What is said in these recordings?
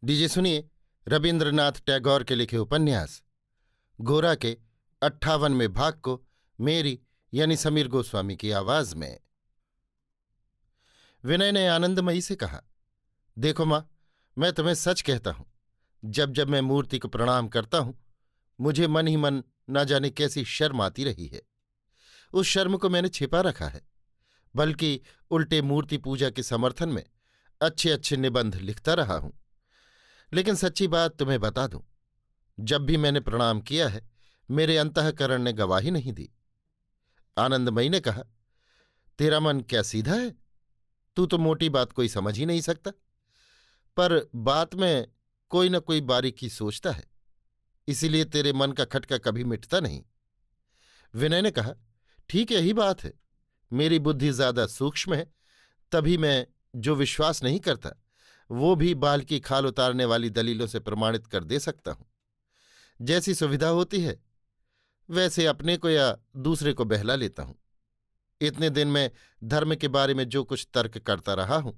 दीजिए सुनिए रविन्द्रनाथ टैगोर के लिखे उपन्यास गोरा के 58वें भाग को मेरी यानी समीर गोस्वामी की आवाज में। विनय ने आनंदमयी से कहा, देखो माँ, मैं तुम्हें सच कहता हूं, जब जब मैं मूर्ति को प्रणाम करता हूं मुझे मन ही मन न जाने कैसी शर्म आती रही है। उस शर्म को मैंने छिपा रखा है, बल्कि उल्टे मूर्ति पूजा के समर्थन में अच्छे अच्छे निबंध लिखता रहा हूं। लेकिन सच्ची बात तुम्हें बता दूं, जब भी मैंने प्रणाम किया है मेरे अंतःकरण ने गवाही नहीं दी। आनंदमयी ने कहा, तेरा मन क्या सीधा है? तू तो मोटी बात कोई समझ ही नहीं सकता, पर बात में कोई न कोई बारीकी सोचता है, इसीलिए तेरे मन का खटका कभी मिटता नहीं। विनय ने कहा, ठीक यही बात है, मेरी बुद्धि ज्यादा सूक्ष्म है, तभी मैं जो विश्वास नहीं करता वो भी बाल की खाल उतारने वाली दलीलों से प्रमाणित कर दे सकता हूं। जैसी सुविधा होती है वैसे अपने को या दूसरे को बहला लेता हूं। इतने दिन में धर्म के बारे में जो कुछ तर्क करता रहा हूं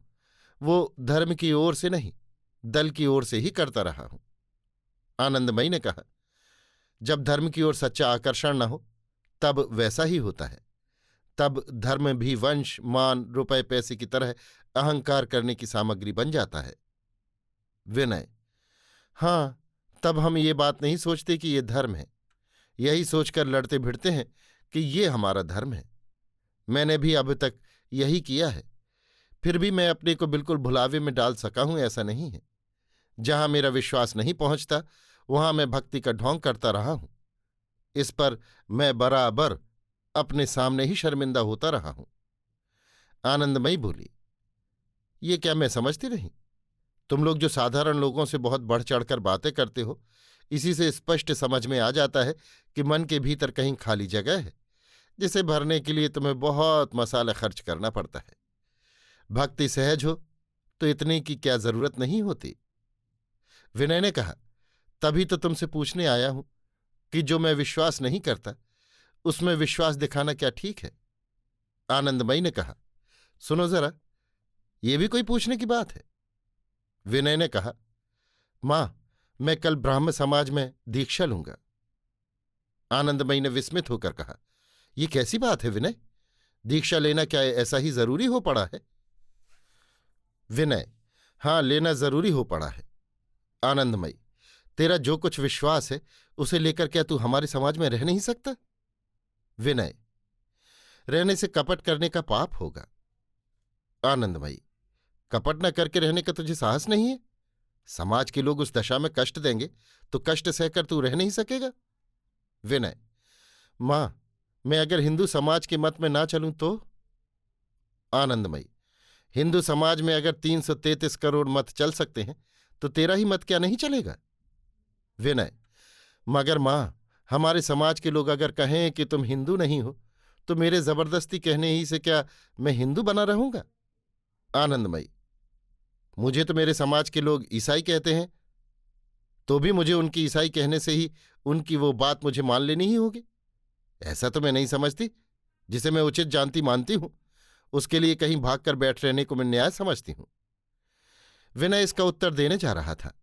वो धर्म की ओर से नहीं, दल की ओर से ही करता रहा हूं। आनंदमयी ने कहा, जब धर्म की ओर सच्चा आकर्षण न हो तब वैसा ही होता है। तब धर्म भी वंश मान रुपए पैसे की तरह अहंकार करने की सामग्री बन जाता है। विनय, हाँ, तब हम ये बात नहीं सोचते कि ये धर्म है, यही सोचकर लड़ते भिड़ते हैं कि ये हमारा धर्म है। मैंने भी अब तक यही किया है, फिर भी मैं अपने को बिल्कुल भुलावे में डाल सका हूं ऐसा नहीं है। जहां मेरा विश्वास नहीं पहुंचता वहां मैं भक्ति का ढोंग करता रहा हूं। इस पर मैं बराबर अपने सामने ही शर्मिंदा होता रहा हूं। आनंदमयी बोली, ये क्या मैं समझती नहीं? तुम लोग जो साधारण लोगों से बहुत बढ़ चढ़कर बातें करते हो, इसी से स्पष्ट समझ में आ जाता है कि मन के भीतर कहीं खाली जगह है जिसे भरने के लिए तुम्हें बहुत मसाला खर्च करना पड़ता है। भक्ति सहज हो तो इतने की क्या जरूरत नहीं होती। विनय ने कहा, तभी तो तुमसे पूछने आया हूं कि जो मैं विश्वास नहीं करता उसमें विश्वास दिखाना क्या ठीक है? आनंदमयी ने कहा, सुनो जरा, ये भी कोई पूछने की बात है? विनय ने कहा, मां, मैं कल ब्राह्म समाज में दीक्षा लूंगा। आनंदमयी ने विस्मित होकर कहा, यह कैसी बात है विनय? दीक्षा लेना क्या ऐसा ही जरूरी हो पड़ा है? विनय, हां, लेना जरूरी हो पड़ा है। आनंदमयी, तेरा जो कुछ विश्वास है उसे लेकर क्या तू हमारे समाज में रह नहीं सकता? विनय, रहने से कपट करने का पाप होगा। आनंदमयी, कपट न करके रहने का तुझे साहस नहीं है? समाज के लोग उस दशा में कष्ट देंगे तो कष्ट सहकर तू रह नहीं सकेगा। विनय, मां, मैं अगर हिंदू समाज के मत में ना चलूं तो? आनंदमयी, हिंदू समाज में अगर 333 करोड़ मत चल सकते हैं तो तेरा ही मत क्या नहीं चलेगा? विनय, मगर मां, हमारे समाज के लोग अगर कहें कि तुम हिंदू नहीं हो तो मेरे जबरदस्ती कहने ही से क्या मैं हिंदू बना रहूंगा? आनंदमयी, मुझे तो मेरे समाज के लोग ईसाई कहते हैं, तो भी मुझे उनकी ईसाई कहने से ही उनकी वो बात मुझे मान लेनी ही होगी। ऐसा तो मैं नहीं समझती। जिसे मैं उचित जानती मानती हूं उसके लिए कहीं भागकर बैठ रहने को मैं न्याय समझती हूं। विनय इसका उत्तर देने जा रहा था।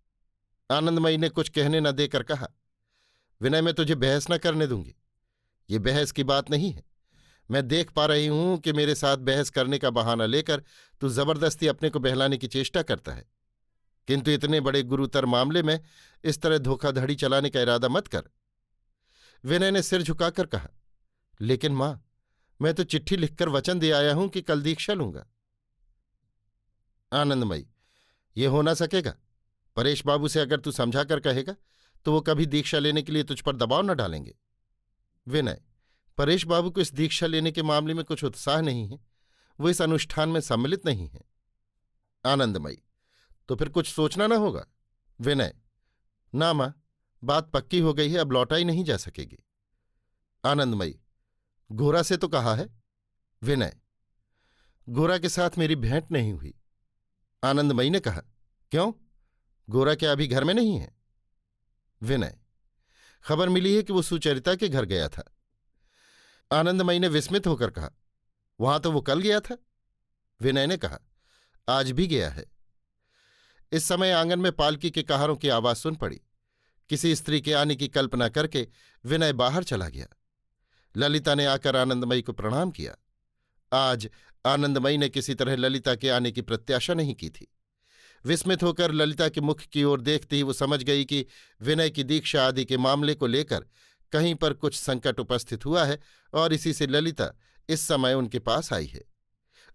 आनंदमयी ने कुछ कहने न देकर कहा, विनय, मैं तुझे बहस न करने दूंगी। ये बहस की बात नहीं है। मैं देख पा रही हूं कि मेरे साथ बहस करने का बहाना लेकर तू जबरदस्ती अपने को बहलाने की चेष्टा करता है, किंतु इतने बड़े गुरुतर मामले में इस तरह धोखाधड़ी चलाने का इरादा मत कर। विनय ने सिर झुकाकर कहा, लेकिन मां, मैं तो चिट्ठी लिखकर वचन दे आया हूं कि कल दीक्षा लूंगा। आनंदमयी, ये हो ना सकेगा। परेश बाबू से अगर तू समझा कर कहेगा तो वो कभी दीक्षा लेने के लिए तुझ पर दबाव न डालेंगे। विनय, परेश बाबू को इस दीक्षा लेने के मामले में कुछ उत्साह नहीं है, वो इस अनुष्ठान में सम्मिलित नहीं है। आनंदमयी, तो फिर कुछ सोचना न होगा। विनय, ना मां, बात पक्की हो गई है, अब लौटाई नहीं जा सकेगी। आनंदमयी, गोरा से तो कहा है? विनय, गोरा के साथ मेरी भेंट नहीं हुई। आनंदमयी ने कहा, क्यों? गोरा क्या अभी घर में नहीं है? विनय, खबर मिली है कि वो सुचरिता के घर गया था। आनंदमयी ने विस्मित होकर कहा, वहां तो वो कल गया था। विनय ने कहा, आज भी गया है। इस समय आंगन में पालकी के कहारों की आवाज सुन पड़ी। किसी स्त्री के आने की कल्पना करके विनय बाहर चला गया। ललिता ने आकर आनंदमयी को प्रणाम किया। आज आनंदमयी ने किसी तरह ललिता के आने की प्रत्याशा नहीं की थी। विस्मित होकर ललिता के मुख की ओर देखते ही वो समझ गई कि विनय की दीक्षा आदि के मामले को लेकर कहीं पर कुछ संकट उपस्थित हुआ है और इसी से ललिता इस समय उनके पास आई है।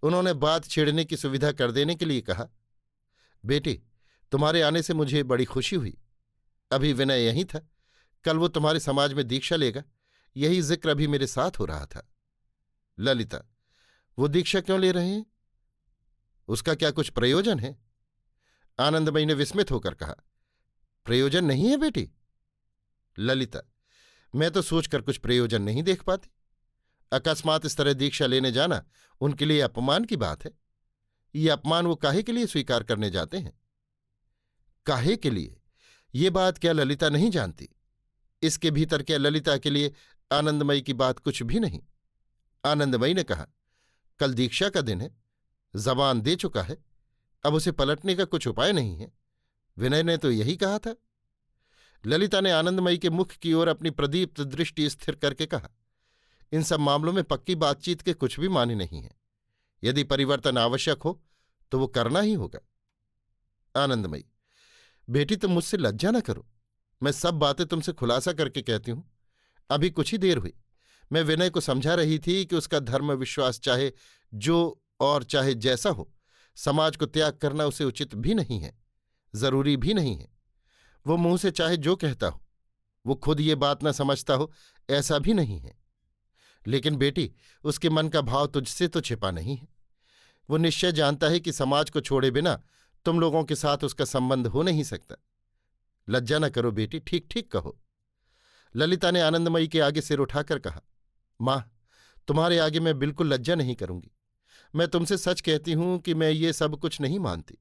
उन्होंने बात छेड़ने की सुविधा कर देने के लिए कहा, बेटी, तुम्हारे आने से मुझे बड़ी खुशी हुई। अभी विनय यहीं था, कल वो तुम्हारे समाज में दीक्षा लेगा, यही जिक्र अभी मेरे साथ हो रहा था। ललिता, वो दीक्षा क्यों ले रहे हैं? उसका क्या कुछ प्रयोजन है? आनंदमयी ने विस्मित होकर कहा, प्रयोजन नहीं है बेटी? ललिता, मैं तो सोचकर कुछ प्रयोजन नहीं देख पाती। अकस्मात इस तरह दीक्षा लेने जाना उनके लिए अपमान की बात है। ये अपमान वो काहे के लिए स्वीकार करने जाते हैं? काहे के लिए, ये बात क्या ललिता नहीं जानती? इसके भीतर क्या ललिता के लिए आनंदमयी की बात कुछ भी नहीं? आनंदमयी ने कहा, कल दीक्षा का दिन है, जबान दे चुका है, अब उसे पलटने का कुछ उपाय नहीं है। विनय ने तो यही कहा था। ललिता ने आनंदमयी के मुख की ओर अपनी प्रदीप्त दृष्टि स्थिर करके कहा, इन सब मामलों में पक्की बातचीत के कुछ भी माने नहीं है। यदि परिवर्तन आवश्यक हो तो वो करना ही होगा। आनंदमयी, बेटी, तुम मुझसे लज्जा न करो। मैं सब बातें तुमसे खुलासा करके कहती हूं। अभी कुछ ही देर हुई, मैं विनय को समझा रही थी कि उसका धर्म विश्वास चाहे जो और चाहे जैसा हो, समाज को त्याग करना उसे उचित भी नहीं है, जरूरी भी नहीं है। वो मुंह से चाहे जो कहता हो, वो खुद ये बात न समझता हो, ऐसा भी नहीं है। लेकिन बेटी, उसके मन का भाव तुझसे तो छिपा नहीं है। वो निश्चय जानता है कि समाज को छोड़े बिना तुम लोगों के साथ उसका संबंध हो नहीं सकता। लज्जा न करो बेटी, ठीक ठीक कहो। ललिता ने आनंदमयी के आगे सिर उठाकर कहा, मां, तुम्हारे आगे मैं बिल्कुल लज्जा नहीं करूंगी। मैं तुमसे सच कहती हूं कि मैं ये सब कुछ नहीं मानती।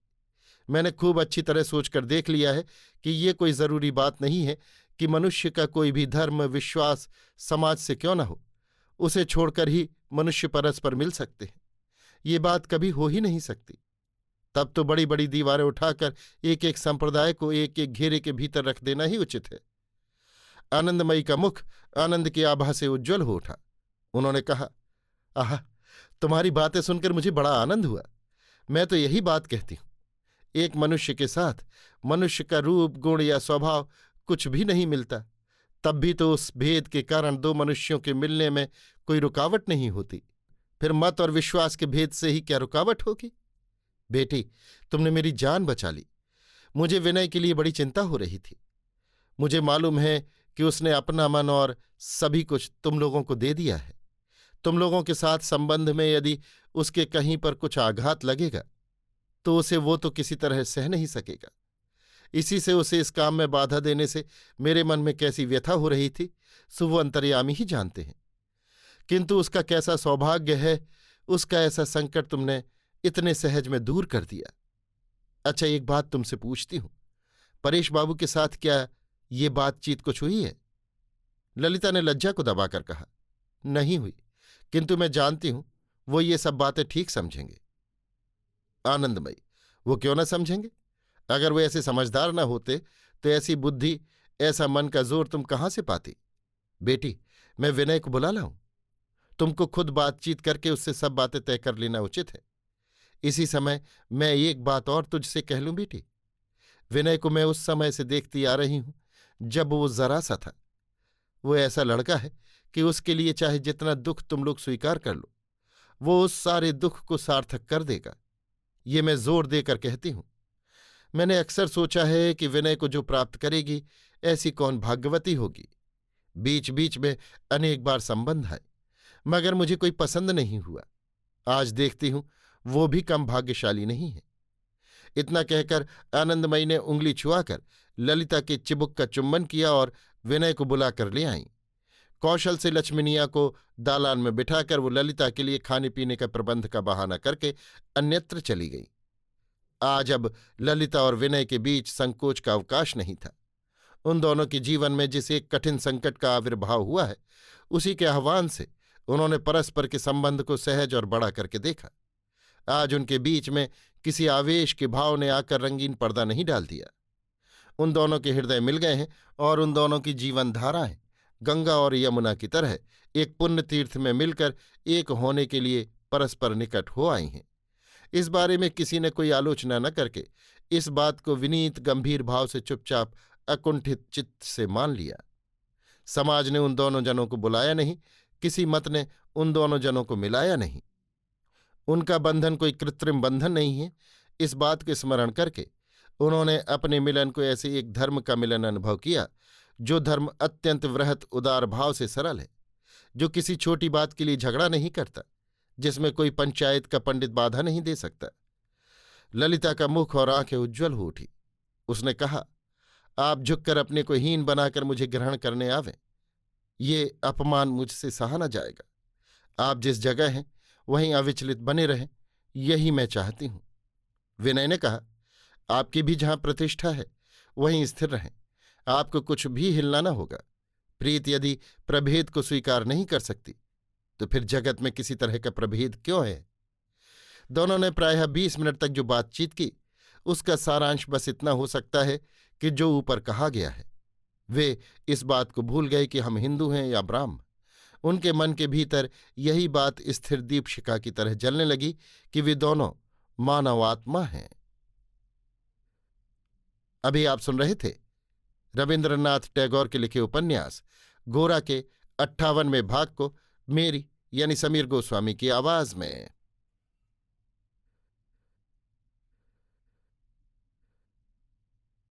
मैंने खूब अच्छी तरह सोचकर देख लिया है कि ये कोई जरूरी बात नहीं है कि मनुष्य का कोई भी धर्म विश्वास समाज से क्यों न हो, उसे छोड़कर ही मनुष्य परस्पर मिल सकते हैं। ये बात कभी हो ही नहीं सकती। तब तो बड़ी बड़ी दीवारें उठाकर एक एक संप्रदाय को एक एक घेरे के भीतर रख देना ही उचित है। आनंदमयी का मुख आनंद की आभा से उज्ज्वल हो उठा। उन्होंने कहा, आह, तुम्हारी बातें सुनकर मुझे बड़ा आनंद हुआ। मैं तो यही बात कहती हूं, एक मनुष्य के साथ मनुष्य का रूप गुण या स्वभाव कुछ भी नहीं मिलता, तब भी तो उस भेद के कारण दो मनुष्यों के मिलने में कोई रुकावट नहीं होती। फिर मत और विश्वास के भेद से ही क्या रुकावट होगी? बेटी, तुमने मेरी जान बचा ली। मुझे विनय के लिए बड़ी चिंता हो रही थी। मुझे मालूम है कि उसने अपना मन और सभी कुछ तुम लोगों को दे दिया है। तुम लोगों के साथ संबंध में यदि उसके कहीं पर कुछ आघात लगेगा तो उसे वो तो किसी तरह सह नहीं सकेगा। इसी से उसे इस काम में बाधा देने से मेरे मन में कैसी व्यथा हो रही थी, सो वो अंतर्यामी ही जानते हैं। किंतु उसका कैसा सौभाग्य है, उसका ऐसा संकट तुमने इतने सहज में दूर कर दिया। अच्छा, एक बात तुमसे पूछती हूं, परेश बाबू के साथ क्या ये बातचीत कुछ हुई है? ललिता ने लज्जा को दबाकर कहा, नहीं हुई, किंतु मैं जानती हूं वो ये सब बातें ठीक समझेंगे। आनंदमयी, वो क्यों न समझेंगे? अगर वो ऐसे समझदार न होते तो ऐसी बुद्धि ऐसा मन का जोर तुम कहां से पाती? बेटी, मैं विनय को बुला लाऊं? तुमको खुद बातचीत करके उससे सब बातें तय कर लेना उचित है। इसी समय मैं एक बात और तुझसे कह लूं बेटी, विनय को मैं उस समय से देखती आ रही हूं जब वो जरा सा था। वो ऐसा लड़का है कि उसके लिए चाहे जितना दुख तुम लोग स्वीकार कर लो, वो उस सारे दुख को सार्थक कर देगा। ये मैं जोर देकर कहती हूं। मैंने अक्सर सोचा है कि विनय को जो प्राप्त करेगी ऐसी कौन भाग्यवती होगी। बीच बीच में अनेक बार संबंध आए, मगर मुझे कोई पसंद नहीं हुआ। आज देखती हूं वो भी कम भाग्यशाली नहीं है। इतना कहकर आनंदमयी ने उंगली छुआकर ललिता के चिबुक का चुम्बन किया और विनय को बुलाकर ले आईं। कौशल से लक्ष्मीनिया को दालान में बिठाकर वो ललिता के लिए खाने पीने का प्रबंध का बहाना करके अन्यत्र चली गई। आज अब ललिता और विनय के बीच संकोच का अवकाश नहीं था। उन दोनों के जीवन में जिस एक कठिन संकट का आविर्भाव हुआ है, उसी के आह्वान से उन्होंने परस्पर के संबंध को सहज और बड़ा करके देखा। आज उनके बीच में किसी आवेश के भाव ने आकर रंगीन पर्दा नहीं डाल दिया। उन दोनों के हृदय मिल गए हैं और उन दोनों की जीवन धाराएं गंगा और यमुना की तरह एक पुण्य तीर्थ में मिलकर एक होने के लिए परस्पर निकट हो आई हैं। इस बारे में किसी ने कोई आलोचना न करके इस बात को विनीत गंभीर भाव से चुपचाप अकुंठित चित्त से मान लिया। समाज ने उन दोनों जनों को बुलाया नहीं, किसी मत ने उन दोनों जनों को मिलाया नहीं। उनका बंधन कोई कृत्रिम बंधन नहीं है। इस बात के स्मरण करके उन्होंने अपने मिलन को ऐसे एक धर्म का मिलन अनुभव किया जो धर्म अत्यंत वृहत उदार भाव से सरल है, जो किसी छोटी बात के लिए झगड़ा नहीं करता, जिसमें कोई पंचायत का पंडित बाधा नहीं दे सकता। ललिता का मुख और आंखें उज्ज्वल हो उठी। उसने कहा, आप झुककर अपने को हीन बनाकर मुझे ग्रहण करने आवें, ये अपमान मुझसे सहा न जाएगा। आप जिस जगह हैं वहीं अविचलित बने रहें, यही मैं चाहती हूं। विनय ने कहा, आपकी भी जहां प्रतिष्ठा है वहीं स्थिर रहें, आपको कुछ भी हिलना न होगा। प्रीत यदि प्रभेद को स्वीकार नहीं कर सकती तो फिर जगत में किसी तरह का प्रभेद क्यों है? दोनों ने प्रायः 20 मिनट तक जो बातचीत की उसका सारांश बस इतना हो सकता है कि जो ऊपर कहा गया है। वे इस बात को भूल गए कि हम हिंदू हैं या ब्राह्मण। उनके मन के भीतर यही बात स्थिर दीपशिखा की तरह जलने लगी कि वे दोनों मानवात्मा हैं। अभी आप सुन रहे थे रविन्द्रनाथ टैगोर के लिखे उपन्यास गोरा के 58वें भाग को मेरी यानी समीर गोस्वामी की आवाज में।